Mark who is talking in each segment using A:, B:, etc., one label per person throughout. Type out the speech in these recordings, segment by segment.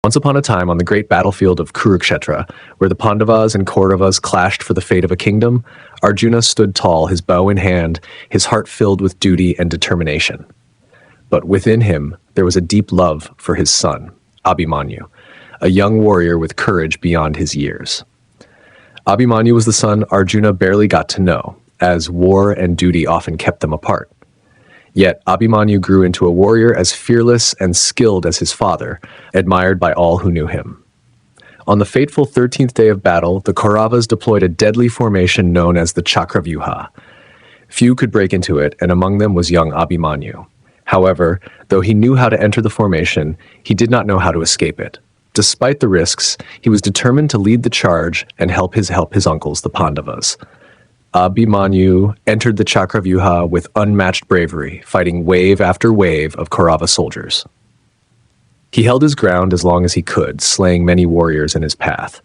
A: Once upon a time, on the great battlefield of Kurukshetra, where the Pandavas and Kauravas clashed for the fate of a kingdom, Arjuna stood tall, his bow in hand, his heart filled with duty and determination. But within him, there was a deep love for his son, Abhimanyu, a young warrior with courage beyond his years. Abhimanyu was the son Arjuna barely got to know, as war and duty often kept them apart. Yet Abhimanyu grew into a warrior as fearless and skilled as his father, admired by all who knew him. On the fateful 13th day of battle, the Kauravas deployed a deadly formation known as the Chakravyuha. Few could break into it, and among them was young Abhimanyu. However, though he knew how to enter the formation, he did not know how to escape it. Despite the risks, he was determined to lead the charge and help his uncles, the Pandavas. Abhimanyu entered the Chakravyuha with unmatched bravery, fighting wave after wave of Kaurava soldiers. He held his ground as long as he could, slaying many warriors in his path.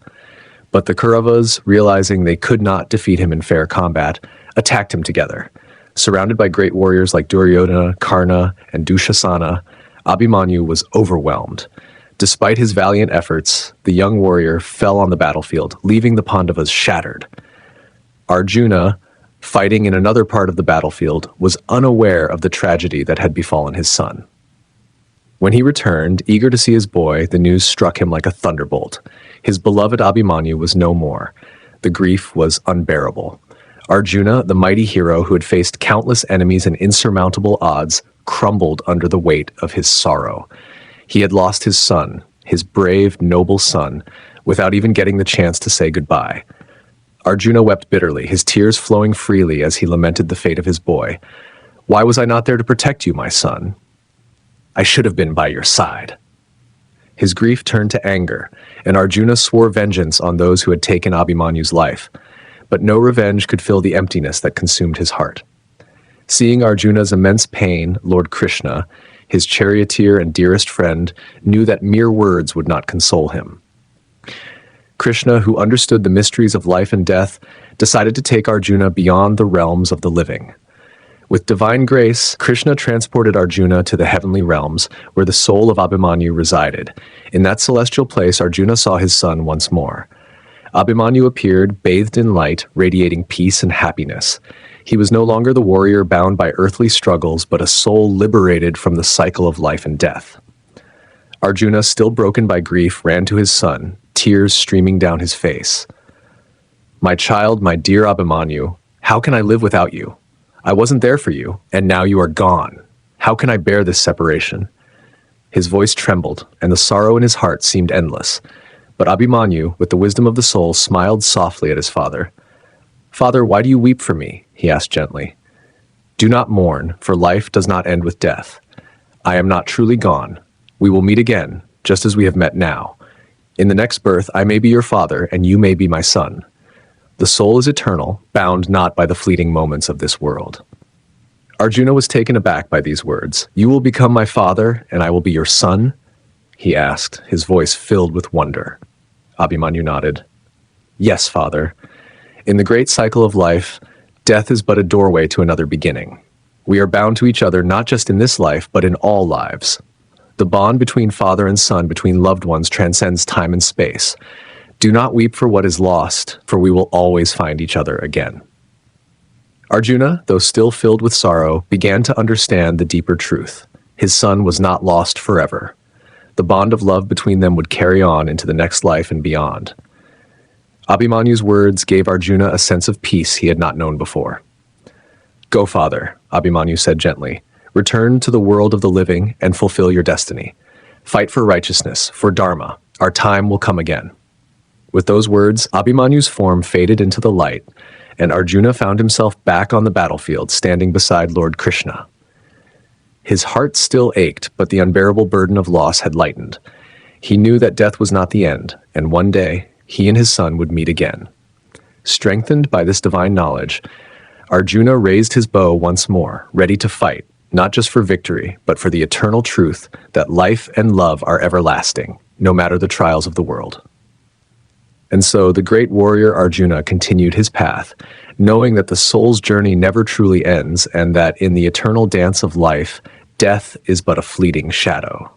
A: But the Kauravas, realizing they could not defeat him in fair combat, attacked him together. Surrounded by great warriors like Duryodhana, Karna, and Dushasana, Abhimanyu was overwhelmed. Despite his valiant efforts, the young warrior fell on the battlefield, leaving the Pandavas shattered. Arjuna, fighting in another part of the battlefield, was unaware of the tragedy that had befallen his son. When he returned, eager to see his boy, the news struck him like a thunderbolt. His beloved Abhimanyu was no more. The grief was unbearable. Arjuna, the mighty hero who had faced countless enemies and insurmountable odds, crumbled under the weight of his sorrow. He had lost his son, his brave, noble son, without even getting the chance to say goodbye. Arjuna wept bitterly, his tears flowing freely as he lamented the fate of his boy. "Why was I not there to protect you, my son? I should have been by your side." His grief turned to anger, and Arjuna swore vengeance on those who had taken Abhimanyu's life. But no revenge could fill the emptiness that consumed his heart. Seeing Arjuna's immense pain, Lord Krishna, his charioteer and dearest friend, knew that mere words would not console him. Krishna, who understood the mysteries of life and death, decided to take Arjuna beyond the realms of the living. With divine grace, Krishna transported Arjuna to the heavenly realms, where the soul of Abhimanyu resided. In that celestial place, Arjuna saw his son once more. Abhimanyu appeared, bathed in light, radiating peace and happiness. He was no longer the warrior bound by earthly struggles, but a soul liberated from the cycle of life and death. Arjuna, still broken by grief, ran to his son, tears streaming down his face. "My child, my dear Abhimanyu, how can I live without you? I wasn't there for you, and now you are gone. How can I bear this separation?" His voice trembled, and the sorrow in his heart seemed endless. But Abhimanyu, with the wisdom of the soul, smiled softly at his father. "Father, why do you weep for me?" he asked gently. "Do not mourn, for life does not end with death. I am not truly gone. We will meet again, just as we have met now. In the next birth, I may be your father, and you may be my son. The soul is eternal, bound not by the fleeting moments of this world." Arjuna was taken aback by these words. "You will become my father, and I will be your son?" he asked, his voice filled with wonder. Abhimanyu nodded. "Yes, father. In the great cycle of life, death is but a doorway to another beginning. We are bound to each other not just in this life, but in all lives. The bond between father and son, between loved ones, transcends time and space. Do not weep for what is lost, for we will always find each other again." Arjuna, though still filled with sorrow, began to understand the deeper truth. His son was not lost forever. The bond of love between them would carry on into the next life and beyond. Abhimanyu's words gave Arjuna a sense of peace he had not known before. "Go, father," Abhimanyu said gently. "Return to the world of the living and fulfill your destiny. Fight for righteousness, for dharma. Our time will come again." With those words, Abhimanyu's form faded into the light, and Arjuna found himself back on the battlefield, standing beside Lord Krishna. His heart still ached, but the unbearable burden of loss had lightened. He knew that death was not the end, and one day, he and his son would meet again. Strengthened by this divine knowledge, Arjuna raised his bow once more, ready to fight, not just for victory, but for the eternal truth that life and love are everlasting, no matter the trials of the world. And so the great warrior Arjuna continued his path, knowing that the soul's journey never truly ends and that in the eternal dance of life, death is but a fleeting shadow.